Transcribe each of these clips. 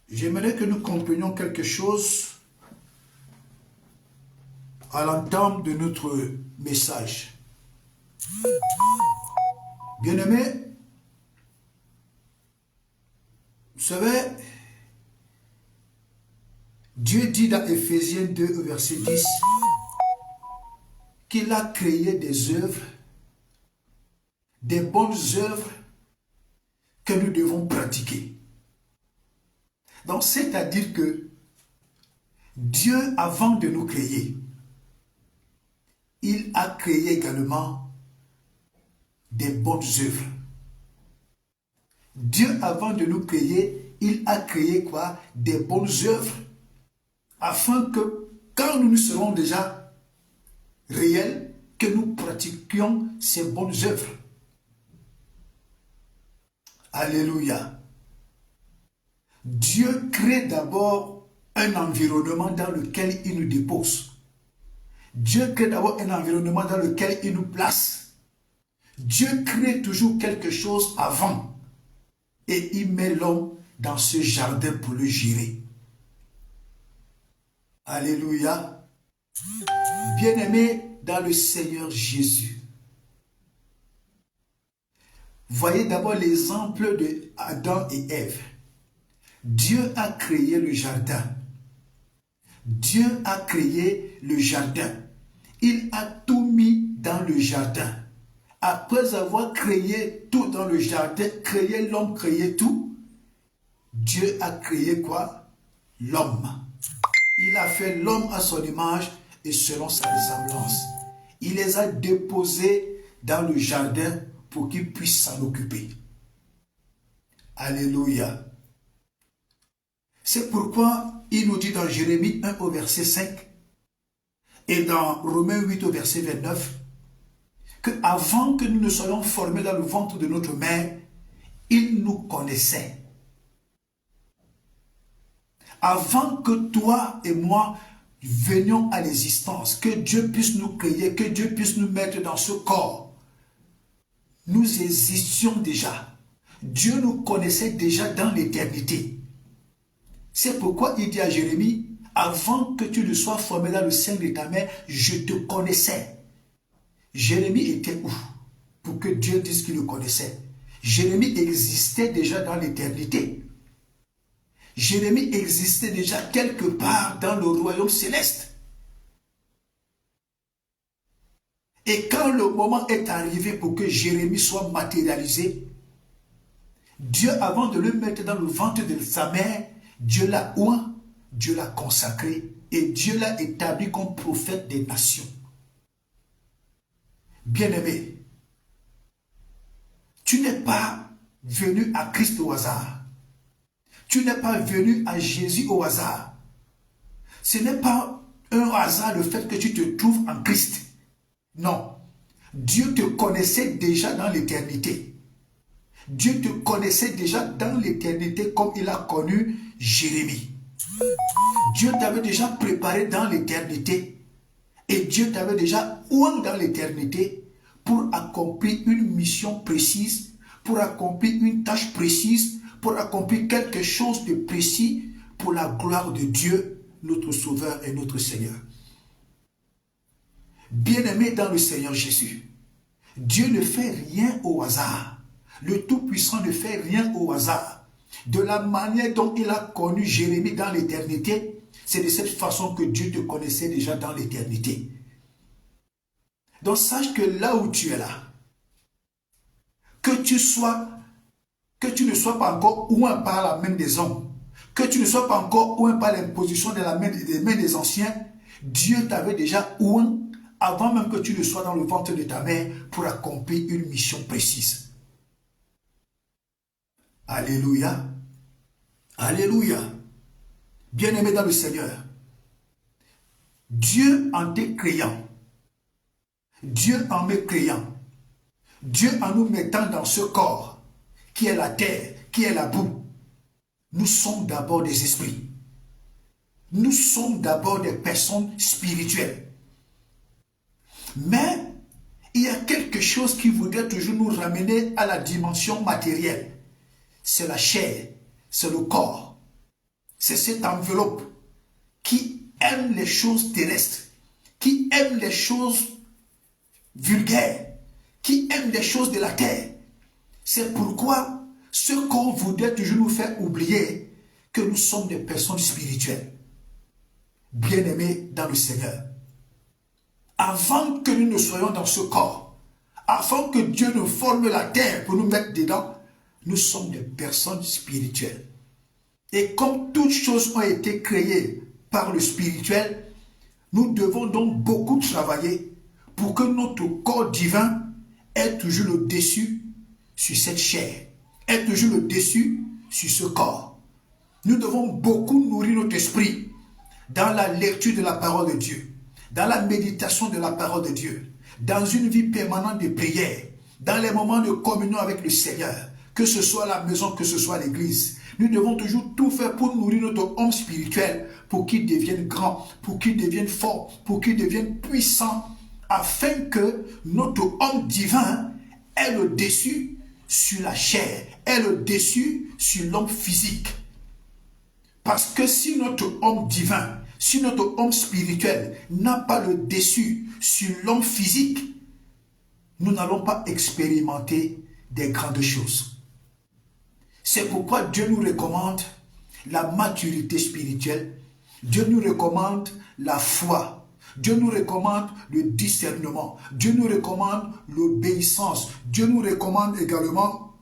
J'aimerais que nous comprenions quelque chose à l'entame de notre message. Bien-aimés, vous savez, Dieu dit dans Éphésiens 2, verset 10, qu'il a créé des œuvres, des bonnes œuvres que nous devons pratiquer. Donc, c'est-à-dire que Dieu, avant de nous créer, il a créé également des bonnes œuvres. Dieu, avant de nous créer, il a créé quoi? Des bonnes œuvres, afin que quand nous serons déjà réels, que nous pratiquions ces bonnes œuvres. Alléluia. Dieu crée d'abord un environnement dans lequel il nous dépose. Dieu crée d'abord un environnement dans lequel il nous place. Dieu crée toujours quelque chose avant et il met l'homme dans ce jardin pour le gérer. Alléluia. Bien-aimés dans le Seigneur Jésus. Voyez d'abord l'exemple de Adam et Ève. Dieu a créé le jardin. Dieu a créé le jardin. Il a tout mis dans le jardin. Après avoir créé tout dans le jardin, créé l'homme, créé tout, Dieu a créé quoi? L'homme. Il a fait l'homme à son image et selon sa ressemblance. Il les a déposés dans le jardin pour qu'ils puissent s'en occuper. Alléluia. C'est pourquoi il nous dit dans Jérémie 1 au verset 5 et dans Romains 8 au verset 29 que avant que nous ne soyons formés dans le ventre de notre mère, il nous connaissait. Avant que toi et moi venions à l'existence, que Dieu puisse nous créer, que Dieu puisse nous mettre dans ce corps, nous existions déjà. Dieu nous connaissait déjà dans l'éternité. C'est pourquoi il dit à Jérémie, avant que tu ne sois formé dans le sein de ta mère, je te connaissais. Jérémie était où? Pour que Dieu dise qu'il le connaissait. Jérémie existait déjà dans l'éternité. Jérémie existait déjà quelque part dans le royaume céleste. Et quand le moment est arrivé pour que Jérémie soit matérialisé, Dieu, avant de le mettre dans le ventre de sa mère, Dieu l'a oint, Dieu l'a consacré et Dieu l'a établi comme prophète des nations. Bien-aimé, tu n'es pas venu à Christ au hasard. Tu n'es pas venu à Jésus au hasard. Ce n'est pas un hasard le fait que tu te trouves en Christ. Non. Dieu te connaissait déjà dans l'éternité. Dieu te connaissait déjà dans l'éternité comme il a connu Jérémie. Dieu t'avait déjà préparé dans l'éternité. Et Dieu t'avait déjà oint dans l'éternité pour accomplir une mission précise, pour accomplir une tâche précise, pour accomplir quelque chose de précis pour la gloire de Dieu, notre Sauveur et notre Seigneur. Bien-aimé dans le Seigneur Jésus, Dieu ne fait rien au hasard. Le Tout-Puissant ne fait rien au hasard. De la manière dont il a connu Jérémie dans l'éternité, c'est de cette façon que Dieu te connaissait déjà dans l'éternité. Donc sache que là où tu es là, que tu ne sois pas encore oint par la main des hommes, que tu ne sois pas encore oint par l'imposition de la main des mains des anciens, Dieu t'avait déjà oint avant même que tu ne sois dans le ventre de ta mère pour accomplir une mission précise. Alléluia. Alléluia. Bien-aimé dans le Seigneur, Dieu en te créant, Dieu en me créant, Dieu en nous mettant dans ce corps qui est la terre, qui est la boue, nous sommes d'abord des esprits. Nous sommes d'abord des personnes spirituelles. Mais il y a quelque chose qui voudrait toujours nous ramener à la dimension matérielle. C'est la chair, c'est le corps. C'est cette enveloppe qui aime les choses terrestres, qui aime les choses vulgaires, qui aime les choses de la terre. C'est pourquoi ce qu'on voudrait toujours nous faire oublier que nous sommes des personnes spirituelles, bien-aimées dans le Seigneur. Avant que nous ne soyons dans ce corps, avant que Dieu ne forme la terre pour nous mettre dedans, nous sommes des personnes spirituelles. Et comme toutes choses ont été créées par le spirituel, nous devons donc beaucoup travailler pour que notre corps divin ait toujours le dessus sur cette chair, ait toujours le dessus sur ce corps. Nous devons beaucoup nourrir notre esprit dans la lecture de la parole de Dieu, dans la méditation de la parole de Dieu, dans une vie permanente de prière, dans les moments de communion avec le Seigneur, que ce soit à la maison, que ce soit à l'église. Nous devons toujours tout faire pour nourrir notre homme spirituel, pour qu'il devienne grand, pour qu'il devienne fort, pour qu'il devienne puissant, afin que notre homme divin ait le dessus sur la chair, ait le dessus sur l'homme physique. Parce que si notre homme divin, si notre homme spirituel n'a pas le dessus sur l'homme physique, nous n'allons pas expérimenter des grandes choses. C'est pourquoi Dieu nous recommande la maturité spirituelle, Dieu nous recommande la foi, Dieu nous recommande le discernement, Dieu nous recommande l'obéissance, Dieu nous recommande également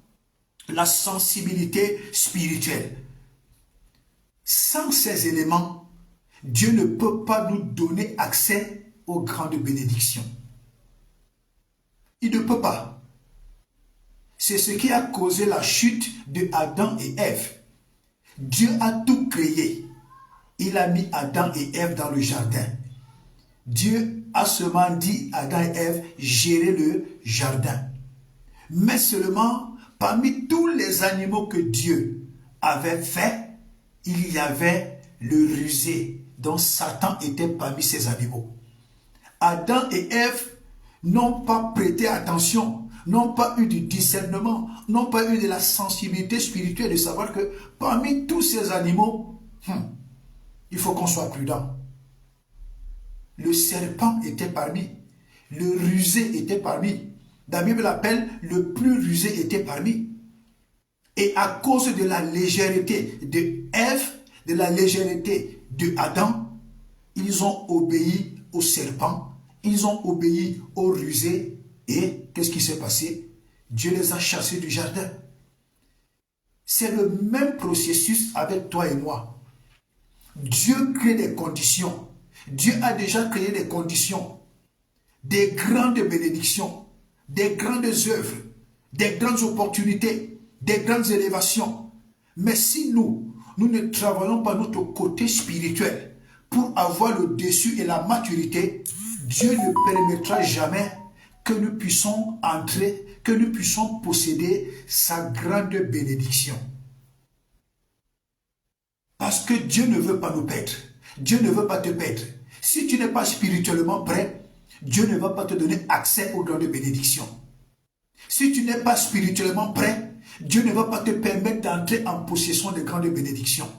la sensibilité spirituelle. Sans ces éléments, Dieu ne peut pas nous donner accès aux grandes bénédictions. Il ne peut pas. C'est ce qui a causé la chute de Adam et Ève. Dieu a tout créé. Il a mis Adam et Ève dans le jardin. Dieu a seulement dit à Adam et Ève, gérez le jardin. Mais seulement, parmi tous les animaux que Dieu avait fait, il y avait le rusé, dont Satan était parmi ces animaux. Adam et Ève n'ont pas prêté attention, n'ont pas eu du discernement, n'ont pas eu de la sensibilité spirituelle de savoir que parmi tous ces animaux, il faut qu'on soit prudent. Le serpent était parmi, le rusé était parmi. La Bible l'appelle le plus rusé était parmi. Et à cause de la légèreté de Ève, de la légèreté de Adam, ils ont obéi au serpent, ils ont obéi au rusé. Et qu'est-ce qui s'est passé? Dieu les a chassés du jardin. C'est le même processus avec toi et moi. Dieu crée des conditions. Dieu a déjà créé des conditions, des grandes bénédictions, des grandes œuvres, des grandes opportunités, des grandes élévations. Mais si nous ne travaillons pas notre côté spirituel pour avoir le dessus et la maturité, Dieu ne permettra jamais que nous puissions entrer, que nous puissions posséder sa grande bénédiction. Parce que Dieu ne veut pas nous perdre. Dieu ne veut pas te perdre. Si tu n'es pas spirituellement prêt, Dieu ne va pas te donner accès aux grandes bénédictions. Si tu n'es pas spirituellement prêt, Dieu ne va pas te permettre d'entrer en possession des grandes bénédictions.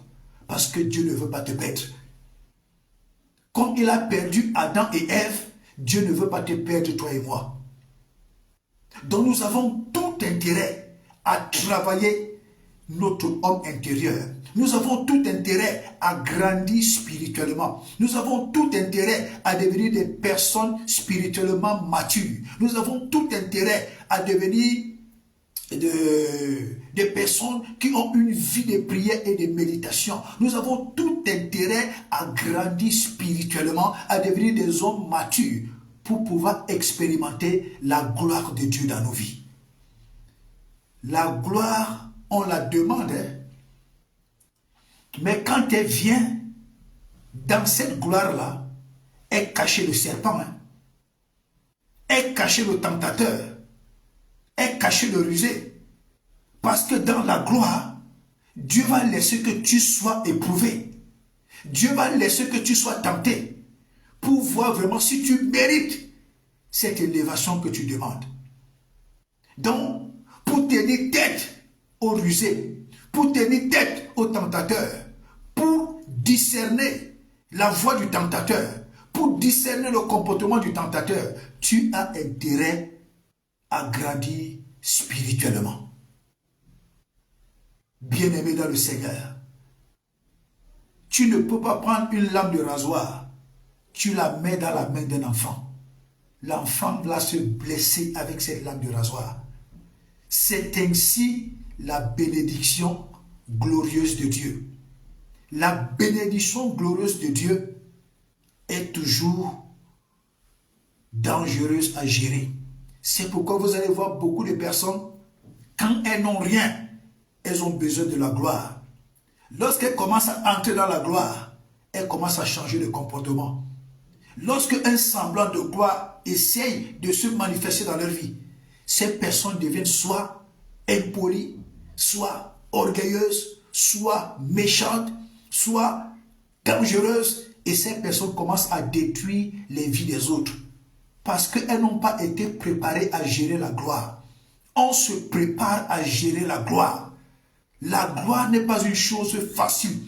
Parce que Dieu ne veut pas te perdre. Comme il a perdu Adam et Ève, Dieu ne veut pas te perdre, toi et moi. Donc nous avons tout intérêt à travailler notre homme intérieur. Nous avons tout intérêt à grandir spirituellement. Nous avons tout intérêt à devenir des personnes spirituellement matures. Nous avons tout intérêt à devenir des personnes qui ont une vie de prière et de méditation. Nous avons tout intérêt à grandir spirituellement, à devenir des hommes matures pour pouvoir expérimenter la gloire de Dieu dans nos vies. La gloire, on la demande, mais quand elle vient, dans cette gloire-là, est caché le serpent, est caché le tentateur, est caché le rusé. Parce que dans la gloire, Dieu va laisser que tu sois éprouvé. Dieu va laisser que tu sois tenté pour voir vraiment si tu mérites cette élévation que tu demandes. Donc, pour tenir tête au rusé, pour tenir tête au tentateur, pour discerner la voix du tentateur, pour discerner le comportement du tentateur, tu as intérêt à grandir spirituellement. Bien-aimé dans le Seigneur, tu ne peux pas prendre une lame de rasoir, tu la mets dans la main d'un enfant. L'enfant va se blesser avec cette lame de rasoir. C'est ainsi la bénédiction glorieuse de Dieu. La bénédiction glorieuse de Dieu est toujours dangereuse à gérer. C'est pourquoi vous allez voir beaucoup de personnes, quand elles n'ont rien, elles ont besoin de la gloire. Lorsqu'elles commencent à entrer dans la gloire, elles commencent à changer de comportement. Lorsque un semblant de gloire essaye de se manifester dans leur vie, ces personnes deviennent soit impolies, soit orgueilleuses, soit méchantes, soit dangereuses, et ces personnes commencent à détruire les vies des autres parce qu'elles n'ont pas été préparées à gérer la gloire. On se prépare à gérer la gloire. La gloire n'est pas une chose facile.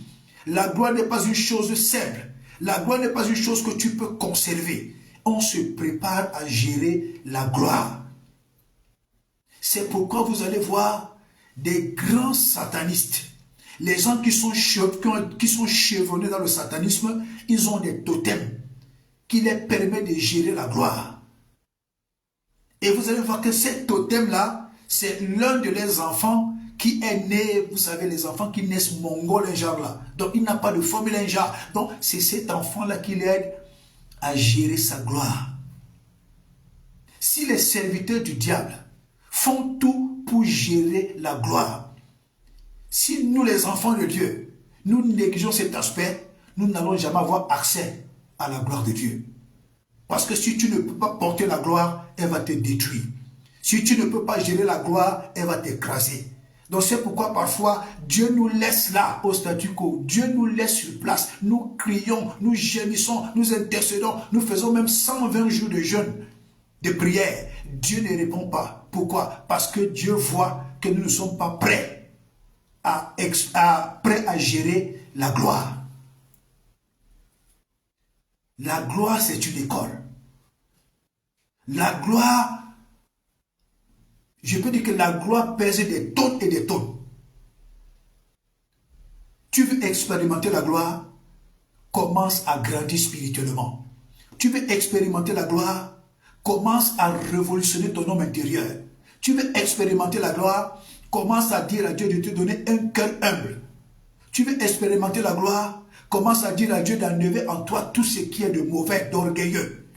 La gloire n'est pas une chose simple. La gloire n'est pas une chose que tu peux conserver. On se prépare à gérer la gloire. C'est pourquoi vous allez voir des grands satanistes. Les gens qui sont chevronnés dans le satanisme, ils ont des totems qui les permettent de gérer la gloire. Et vous allez voir que ces totems-là, c'est l'un de leurs enfants qui est né, vous savez, les enfants qui naissent mongols, un genre là. Donc, il n'a pas de formule, un genre. Donc, c'est cet enfant-là qui l'aide à gérer sa gloire. Si les serviteurs du diable font tout pour gérer la gloire, si nous, les enfants de Dieu, nous négligeons cet aspect, nous n'allons jamais avoir accès à la gloire de Dieu. Parce que si tu ne peux pas porter la gloire, elle va te détruire. Si tu ne peux pas gérer la gloire, elle va t'écraser. Donc c'est pourquoi parfois Dieu nous laisse là au statu quo. Dieu nous laisse sur place. Nous crions, nous gémissons, nous intercédons. Nous faisons même 120 jours de jeûne, de prière. Dieu ne répond pas. Pourquoi? Parce que Dieu voit que nous ne sommes pas prêts à gérer la gloire. La gloire, c'est une école. La gloire, je peux dire que la gloire pèse des tonnes et des tonnes. Tu veux expérimenter la gloire? Commence à grandir spirituellement. Tu veux expérimenter la gloire? Commence à révolutionner ton homme intérieur. Tu veux expérimenter la gloire? Commence à dire à Dieu de te donner un cœur humble. Tu veux expérimenter la gloire? Commence à dire à Dieu d'enlever en toi tout ce qui est de mauvais, d'orgueilleux.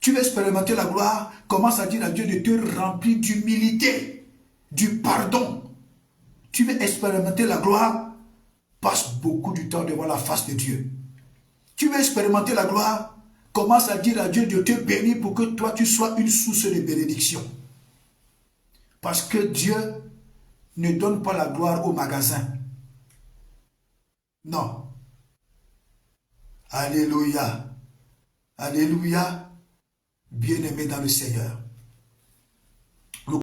Tu veux expérimenter la gloire? Commence à dire à Dieu de te remplir d'humilité, du pardon. Tu veux expérimenter la gloire? Passe beaucoup du temps devant la face de Dieu. Tu veux expérimenter la gloire? Commence à dire à Dieu de te bénir pour que toi tu sois une source de bénédiction. Parce que Dieu ne donne pas la gloire au magasin. Non. Alléluia. Alléluia. Bien-aimé dans le Seigneur.